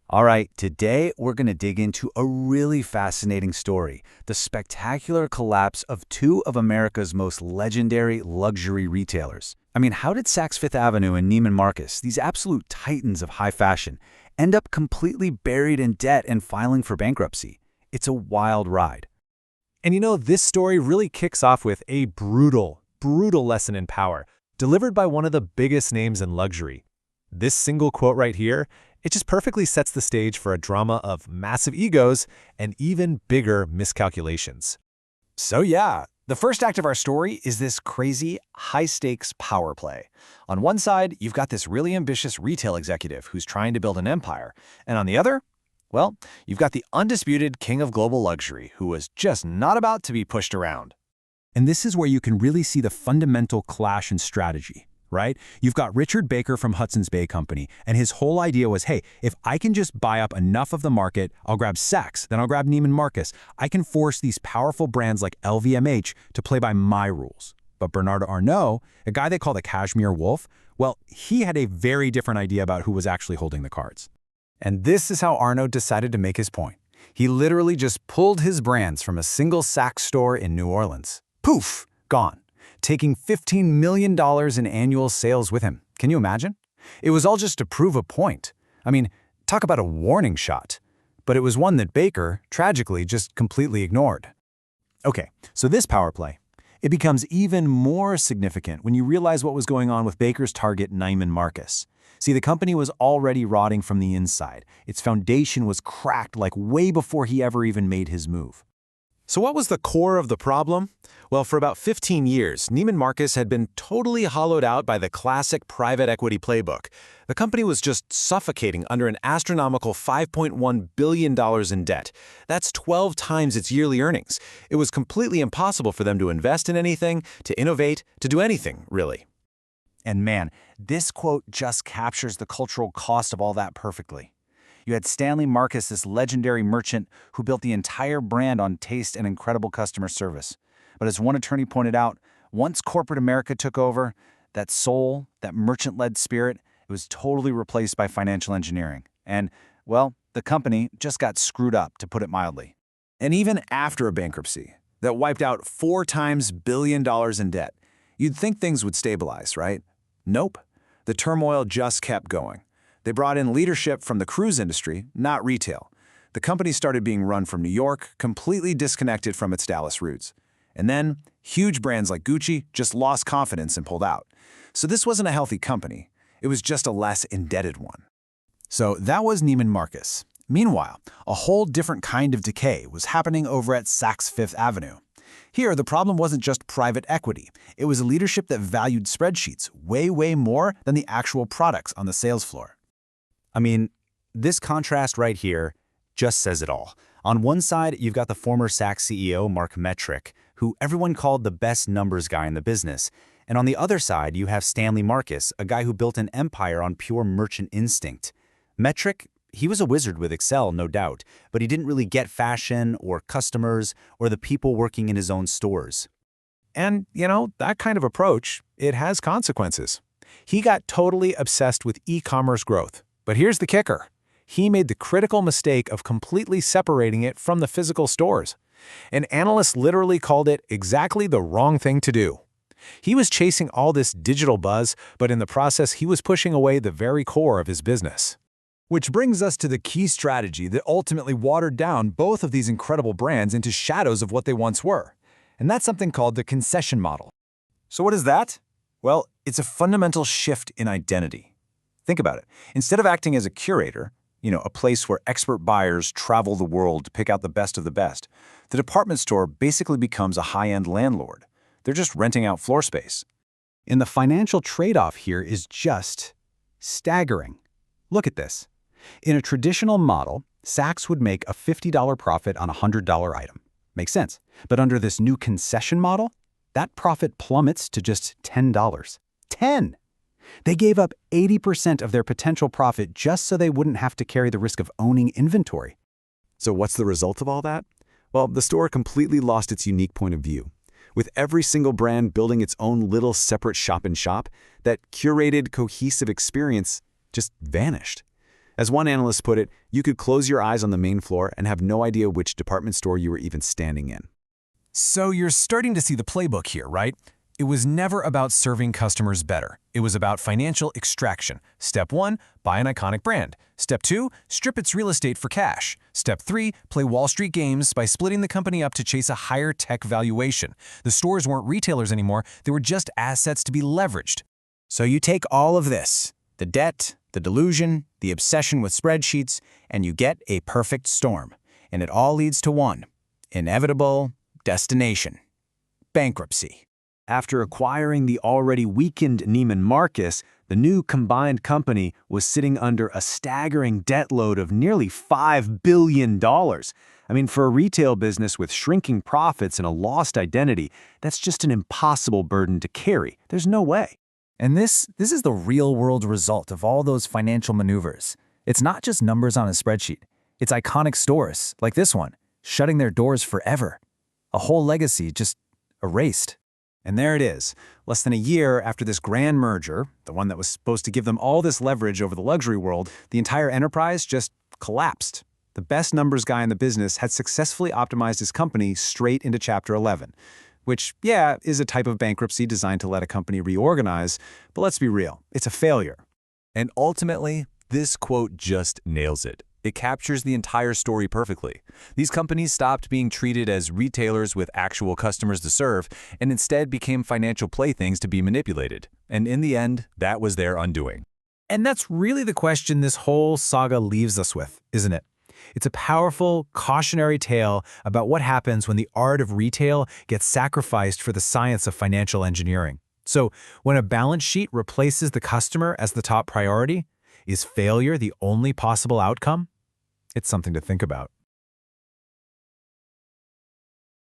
All right, today we're going to dig into a really fascinating story, the spectacular collapse of two of America's most legendary luxury retailers. I mean, how did Saks Fifth Avenue and Neiman Marcus, these absolute titans of high fashion, end up completely buried in debt and filing for bankruptcy? It's a wild ride. And this story really kicks off with a brutal lesson in power, delivered by one of the biggest names in luxury. This single quote right here, it just perfectly sets the stage for a drama of massive egos and even bigger miscalculations. So yeah, the first act of our story is this crazy, high-stakes power play. On one side, you've got this really ambitious retail executive who's trying to build an empire, and on the other, well, you've got the undisputed king of global luxury who was just not about to be pushed around. And this is where you can really see the fundamental clash in strategy, right? You've got Richard Baker from Hudson's Bay Company, and his whole idea was, hey, if I can just buy up enough of the market, I'll grab Saks, then I'll grab Neiman Marcus. I can force these powerful brands like LVMH to play by my rules. But Bernard Arnault, a guy they call the Cashmere Wolf, well, he had a very different idea about who was actually holding the cards. And this is how Arnault decided to make his point. He literally just pulled his brands from a single Saks store in New Orleans. Poof! Gone. Taking $15 million in annual sales with him. Can you imagine? It was all just to prove a point. I mean, talk about a warning shot. But it was one that Baker, tragically, just completely ignored. Okay, so this power play, it becomes even more significant when you realize what was going on with Baker's target, Neiman Marcus. See, the company was already rotting from the inside. Its foundation was cracked like way before he ever even made his move. So what was the core of the problem? Well, for about 15 years, Neiman Marcus had been totally hollowed out by the classic private equity playbook. The company was just suffocating under an astronomical $5.1 billion in debt. That's 12 times its yearly earnings. It was completely impossible for them to invest in anything, to innovate, to do anything, really. And man, this quote just captures the cultural cost of all that perfectly. You had Stanley Marcus, this legendary merchant who built the entire brand on taste and incredible customer service. But as one attorney pointed out, once corporate America took over, that soul, that merchant-led spirit, it was totally replaced by financial engineering. And, well, the company just got screwed up, to put it mildly. And even after a bankruptcy that wiped out 4 times billion dollars in debt, you'd think things would stabilize, right? Nope. The turmoil just kept going. They brought in leadership from the cruise industry, not retail. The company started being run from New York, completely disconnected from its Dallas roots. And then, huge brands like Gucci just lost confidence and pulled out. So this wasn't a healthy company. It was just a less indebted one. So that was Neiman Marcus. Meanwhile, a whole different kind of decay was happening over at Saks Fifth Avenue. Here, the problem wasn't just private equity. It was a leadership that valued spreadsheets way more than the actual products on the sales floor. I mean, this contrast right here just says it all. On one side, you've got the former Saks CEO, Mark Metrick, who everyone called the best numbers guy in the business. And on the other side, you have Stanley Marcus, a guy who built an empire on pure merchant instinct. Metrick, he was a wizard with Excel, no doubt, but he didn't really get fashion or customers or the people working in his own stores. And, that kind of approach, it has consequences. He got totally obsessed with e-commerce growth. But here's the kicker. He made the critical mistake of completely separating it from the physical stores. And analysts literally called it exactly the wrong thing to do. He was chasing all this digital buzz, but in the process, he was pushing away the very core of his business. Which brings us to the key strategy that ultimately watered down both of these incredible brands into shadows of what they once were. And that's something called the concession model. So what is that? Well, it's a fundamental shift in identity. Think about it. Instead of acting as a curator, a place where expert buyers travel the world to pick out the best of the best, the department store basically becomes a high-end landlord. They're just renting out floor space. And the financial trade-off here is just staggering. Look at this. In a traditional model, Saks would make a $50 profit on a $100 item. Makes sense. But under this new concession model, that profit plummets to just $10. 10! They gave up 80% of their potential profit just so they wouldn't have to carry the risk of owning inventory. So what's the result of all that? Well, the store completely lost its unique point of view. With every single brand building its own little separate shop-in-shop, that curated, cohesive experience just vanished. As one analyst put it, you could close your eyes on the main floor and have no idea which department store you were even standing in. So you're starting to see the playbook here, right? It was never about serving customers better. It was about financial extraction. Step 1, buy an iconic brand. Step 2, strip its real estate for cash. Step 3, play Wall Street games by splitting the company up to chase a higher tech valuation. The stores weren't retailers anymore, they were just assets to be leveraged. So you take all of this, the debt, the delusion, the obsession with spreadsheets, and you get a perfect storm. And it all leads to one inevitable destination: bankruptcy. After acquiring the already weakened Neiman Marcus, the new combined company was sitting under a staggering debt load of nearly $5 billion. I mean, for a retail business with shrinking profits and a lost identity, that's just an impossible burden to carry. There's no way. And this is the real-world result of all those financial maneuvers. It's not just numbers on a spreadsheet. It's iconic stores, like this one, shutting their doors forever. A whole legacy just erased. And there it is, less than a year after this grand merger, the one that was supposed to give them all this leverage over the luxury world, the entire enterprise just collapsed. The best numbers guy in the business had successfully optimized his company straight into Chapter 11, which, yeah, is a type of bankruptcy designed to let a company reorganize, but let's be real, it's a failure. And ultimately, this quote just nails it. It captures the entire story perfectly. These companies stopped being treated as retailers with actual customers to serve and instead became financial playthings to be manipulated. And in the end, that was their undoing. And that's really the question this whole saga leaves us with, isn't it? It's a powerful, cautionary tale about what happens when the art of retail gets sacrificed for the science of financial engineering. So, when a balance sheet replaces the customer as the top priority, is failure the only possible outcome? It's something to think about.